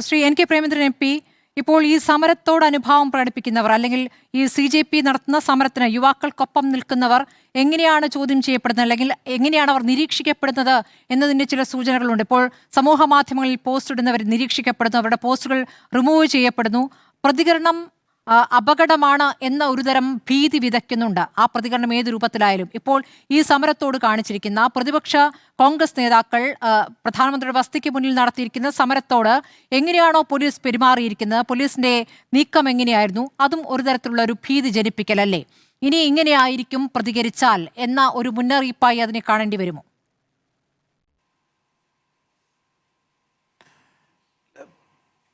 Shri N K Premachandran M P, ഇപ്പോൾ ഈ സമരത്തോട് അനുഭാവം പ്രകടിപ്പിക്കുന്നവർ അല്ലെങ്കിൽ ഈ CJP നടത്തുന്ന സമരത്തിന് യുവാക്കൾക്കൊപ്പം നിൽക്കുന്നവർ എങ്ങനെയാണ് ചോദ്യം ചെയ്യപ്പെടുന്നത്, അല്ലെങ്കിൽ എങ്ങനെയാണ് അവർ നിരീക്ഷിക്കപ്പെടുന്നത് എന്നതിന്റെ ചില സൂചനകളുണ്ട്. ഇപ്പോൾ സമൂഹ മാധ്യമങ്ങളിൽ പോസ്റ്റ് ഇടുന്നവർ നിരീക്ഷിക്കപ്പെടുന്നു, അവരുടെ പോസ്റ്റുകൾ റിമൂവ് ചെയ്യപ്പെടുന്നു. പ്രതികരണം അപകടമാണ് എന്ന ഒരുതരം ഭീതി വിതയ്ക്കുന്നുണ്ട്. ആ പ്രതികരണം ഏത് രൂപത്തിലായാലും ഇപ്പോൾ ഈ സമരത്തോട് കാണിച്ചിരിക്കുന്ന പ്രതിപക്ഷ കോൺഗ്രസ് നേതാക്കൾ പ്രധാനമന്ത്രിയുടെ വസതിക്ക് മുന്നിൽ നടത്തിയിരിക്കുന്ന സമരത്തോട് എങ്ങനെയാണോ പോലീസ് പെരുമാറിയിരിക്കുന്നത്, പോലീസിന്റെ നീക്കം എങ്ങനെയായിരുന്നു, അതും ഒരു തരത്തിലുള്ള ഒരു ഭീതി ജനിപ്പിക്കലല്ലേ? ഇനി ഇങ്ങനെയായിരിക്കും പ്രതികരിച്ചാൽ എന്ന ഒരു മുന്നറിയിപ്പായി അതിനെ കാണേണ്ടി വരുമോ?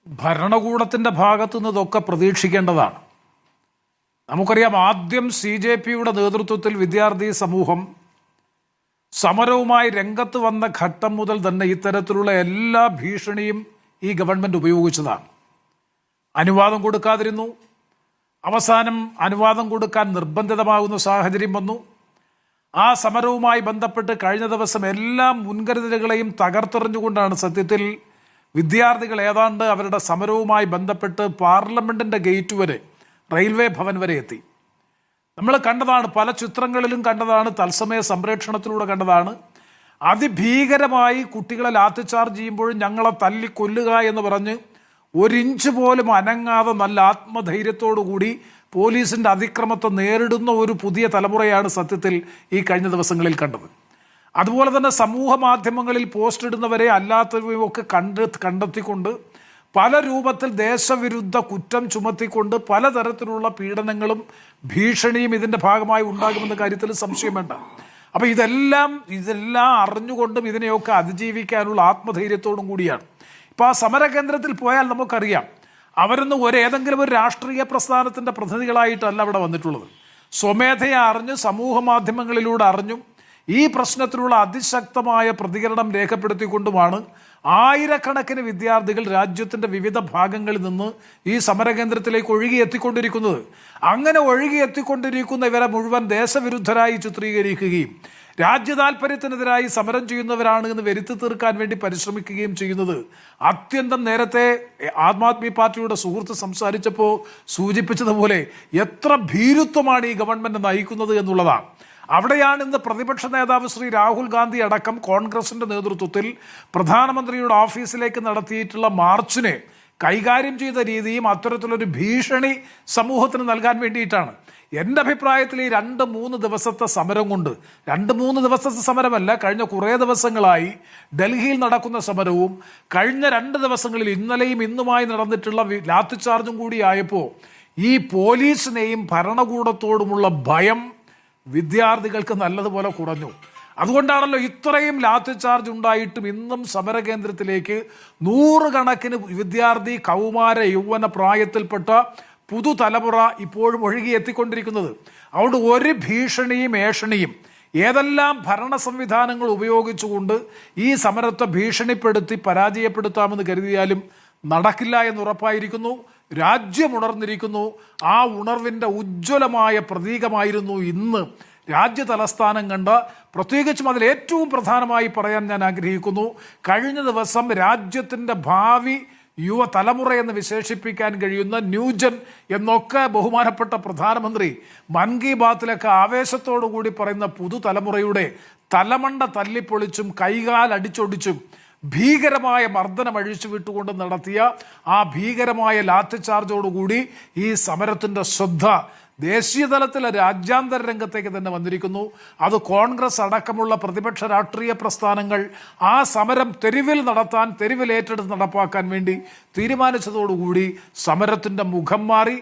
ഭരണകൂടത്തിൻ്റെ ഭാഗത്തു നിന്നതൊക്കെ പ്രതീക്ഷിക്കേണ്ടതാണ്. നമുക്കറിയാം, ആദ്യം CJPയുടെ നേതൃത്വത്തിൽ വിദ്യാർത്ഥി സമൂഹം സമരവുമായി രംഗത്ത് വന്ന ഘട്ടം മുതൽ തന്നെ ഇത്തരത്തിലുള്ള എല്ലാ ഭീഷണിയും ഈ ഗവൺമെൻറ് ഉപയോഗിച്ചതാണ്. അനുവാദം കൊടുക്കാതിരുന്നു, അവസാനം അനുവാദം കൊടുക്കാൻ നിർബന്ധിതമാകുന്ന സാഹചര്യം വന്നു. ആ സമരവുമായി ബന്ധപ്പെട്ട് കഴിഞ്ഞ ദിവസം എല്ലാ മുൻകരുതലുകളെയും തകർത്തെറിഞ്ഞുകൊണ്ടാണ് സത്യത്തിൽ വിദ്യാർത്ഥികൾ ഏതാണ്ട് അവരുടെ സമരവുമായി ബന്ധപ്പെട്ട് പാർലമെൻറ്റിൻ്റെ ഗേറ്റ് വരെ, റെയിൽവേ ഭവൻ വരെ എത്തി. നമ്മൾ കണ്ടതാണ്, പല ചിത്രങ്ങളിലും കണ്ടതാണ്, തത്സമയ സംപ്രേഷണത്തിലൂടെ കണ്ടതാണ്. അതിഭീകരമായി കുട്ടികളെ ലാത്തിച്ചാർജ് ചെയ്യുമ്പോഴും ഞങ്ങളെ തല്ലിക്കൊല്ലുക എന്ന് പറഞ്ഞ് ഒരിഞ്ച് പോലും അനങ്ങാതെ നല്ല ആത്മധൈര്യത്തോടു കൂടി പോലീസിൻ്റെ അതിക്രമത്തെ നേരിടുന്ന ഒരു പുതിയ തലമുറയാണ് സത്യത്തിൽ ഈ കഴിഞ്ഞ ദിവസങ്ങളിൽ കണ്ടത്. അതുപോലെ തന്നെ സമൂഹ മാധ്യമങ്ങളിൽ പോസ്റ്റ് ഇടുന്നവരെ അല്ലാത്തവയും ഒക്കെ കണ്ടെത്തിക്കൊണ്ട് പല രൂപത്തിൽ ദേശവിരുദ്ധ കുറ്റം ചുമത്തിക്കൊണ്ട് പലതരത്തിലുള്ള പീഡനങ്ങളും ഭീഷണിയും ഇതിൻ്റെ ഭാഗമായി ഉണ്ടാകുമെന്ന കാര്യത്തിൽ സംശയം വേണ്ട. അപ്പോൾ ഇതെല്ലാം അറിഞ്ഞുകൊണ്ടും ഇതിനെയൊക്കെ അതിജീവിക്കാനുള്ള ആത്മധൈര്യത്തോടും കൂടിയാണ്. ഇപ്പോൾ ആ സമരകേന്ദ്രത്തിൽ പോയാൽ നമുക്കറിയാം, അവരൊന്നും ഏതെങ്കിലും ഒരു രാഷ്ട്രീയ പ്രസ്ഥാനത്തിൻ്റെ പ്രതിനിധികളായിട്ടല്ല അവിടെ വന്നിട്ടുള്ളത്. സ്വമേധയെ അറിഞ്ഞ് സമൂഹ മാധ്യമങ്ങളിലൂടെ അറിഞ്ഞും ഈ പ്രശ്നത്തിലുള്ള അതിശക്തമായ പ്രതികരണം രേഖപ്പെടുത്തിക്കൊണ്ടുമാണ് ആയിരക്കണക്കിന് വിദ്യാർത്ഥികൾ രാജ്യത്തിൻ്റെ വിവിധ ഭാഗങ്ങളിൽ നിന്ന് ഈ സമരകേന്ദ്രത്തിലേക്ക് ഒഴുകിയെത്തിക്കൊണ്ടിരിക്കുന്നത്. അങ്ങനെ ഒഴുകിയെത്തിക്കൊണ്ടിരിക്കുന്ന ഇവരെ മുഴുവൻ ദേശവിരുദ്ധരായി ചിത്രീകരിക്കുകയും രാജ്യ താൽപര്യത്തിനെതിരായി സമരം ചെയ്യുന്നവരാണ് എന്ന് വരുത്തി തീർക്കാൻ വേണ്ടി പരിശ്രമിക്കുകയും ചെയ്യുന്നത് അത്യന്തം, നേരത്തെ ആം ആദ്മി പാർട്ടിയുടെ സുഹൃത്ത് സംസാരിച്ചപ്പോൾ സൂചിപ്പിച്ചതുപോലെ എത്ര ഭീരുത്വമാണ് ഈ ഗവൺമെൻറ് നയിക്കുന്നത് എന്നുള്ളതാണ്. അവിടെയാണ് ഇന്ന് പ്രതിപക്ഷ നേതാവ് ശ്രീ രാഹുൽ ഗാന്ധി അടക്കം കോൺഗ്രസിൻ്റെ നേതൃത്വത്തിൽ പ്രധാനമന്ത്രിയുടെ ഓഫീസിലേക്ക് നടത്തിയിട്ടുള്ള മാർച്ചിനെ കൈകാര്യം ചെയ്ത രീതിയും അത്തരത്തിലൊരു ഭീഷണി സമൂഹത്തിന് നൽകാൻ വേണ്ടിയിട്ടാണ്. എൻ്റെ അഭിപ്രായത്തിൽ ഈ 2-3 ദിവസത്തെ സമരം കൊണ്ട്, 2-3 ദിവസത്തെ സമരമല്ല, കഴിഞ്ഞ കുറേ ദിവസങ്ങളായി ഡൽഹിയിൽ നടക്കുന്ന സമരവും കഴിഞ്ഞ 2 ദിവസങ്ങളിൽ ഇന്നലെയും ഇന്നുമായി നടന്നിട്ടുള്ള ലാത്തിച്ചാർജും കൂടി ആയപ്പോൾ ഈ പോലീസിനെയും ഭരണകൂടത്തോടുമുള്ള ഭയം വിദ്യാർത്ഥികൾക്ക് നല്ലതുപോലെ കുറഞ്ഞു. അതുകൊണ്ടാണല്ലോ ഇത്രയും ലാത്തിച്ചാർജ് ഉണ്ടായിട്ടും ഇന്നും സമരകേന്ദ്രത്തിലേക്ക് നൂറുകണക്കിന് വിദ്യാർത്ഥി, കൗമാര, യൗവന പ്രായത്തിൽപ്പെട്ട പുതുതലമുറ ഇപ്പോഴും ഒഴുകിയെത്തിക്കൊണ്ടിരിക്കുന്നത്. അതുകൊണ്ട് ഒരു ഭീഷണിയും ഏഷണിയും ഏതെല്ലാം ഭരണ സംവിധാനങ്ങൾ ഉപയോഗിച്ചുകൊണ്ട് ഈ സമരത്തെ ഭീഷണിപ്പെടുത്തി പരാജയപ്പെടുത്താമെന്ന് കരുതിയാലും നടക്കില്ല എന്ന് ഉറപ്പായിരിക്കുന്നു. രാജ്യം ഉണർന്നിരിക്കുന്നു. ആ ഉണർവിൻ്റെ ഉജ്ജ്വലമായ പ്രതീകമായിരുന്നു ഇന്ന് രാജ്യ തലസ്ഥാനം കണ്ട, പ്രത്യേകിച്ചും അതിൽ ഏറ്റവും പ്രധാനമായി പറയാൻ ഞാൻ ആഗ്രഹിക്കുന്നു, കഴിഞ്ഞ ദിവസം രാജ്യത്തിൻ്റെ ഭാവി യുവതലമുറ എന്ന് വിശേഷിപ്പിക്കാൻ കഴിയുന്ന ന്യൂജൻ എന്നൊക്കെ ബഹുമാനപ്പെട്ട പ്രധാനമന്ത്രി മൻ കി ബാത്തിലൊക്കെ ആവേശത്തോടു കൂടി പറയുന്ന പുതുതലമുറയുടെ തലമണ്ട തല്ലിപ്പൊളിച്ചും കൈകാലടിച്ചൊടിച്ചും ഭീകരമായ മർദ്ദനം അഴിച്ചു വിട്ടുകൊണ്ട് നടത്തിയ ആ ഭീകരമായ ലാത്തിച്ചാർജോടുകൂടി ഈ സമരത്തിൻ്റെ ശ്രദ്ധ ദേശീയ തലത്തിൽ രാജ്യാന്തര രംഗത്തേക്ക് തന്നെ വന്നിരിക്കുന്നു. അത് കോൺഗ്രസ് അടക്കമുള്ള പ്രതിപക്ഷ രാഷ്ട്രീയ പ്രസ്ഥാനങ്ങൾ ആ സമരം തെരുവിൽ നടത്താൻ, തെരുവിൽ ഏറ്റെടുത്ത് നടപ്പാക്കാൻ വേണ്ടി തീരുമാനിച്ചതോടുകൂടി സമരത്തിൻ്റെ മുഖം മാറി.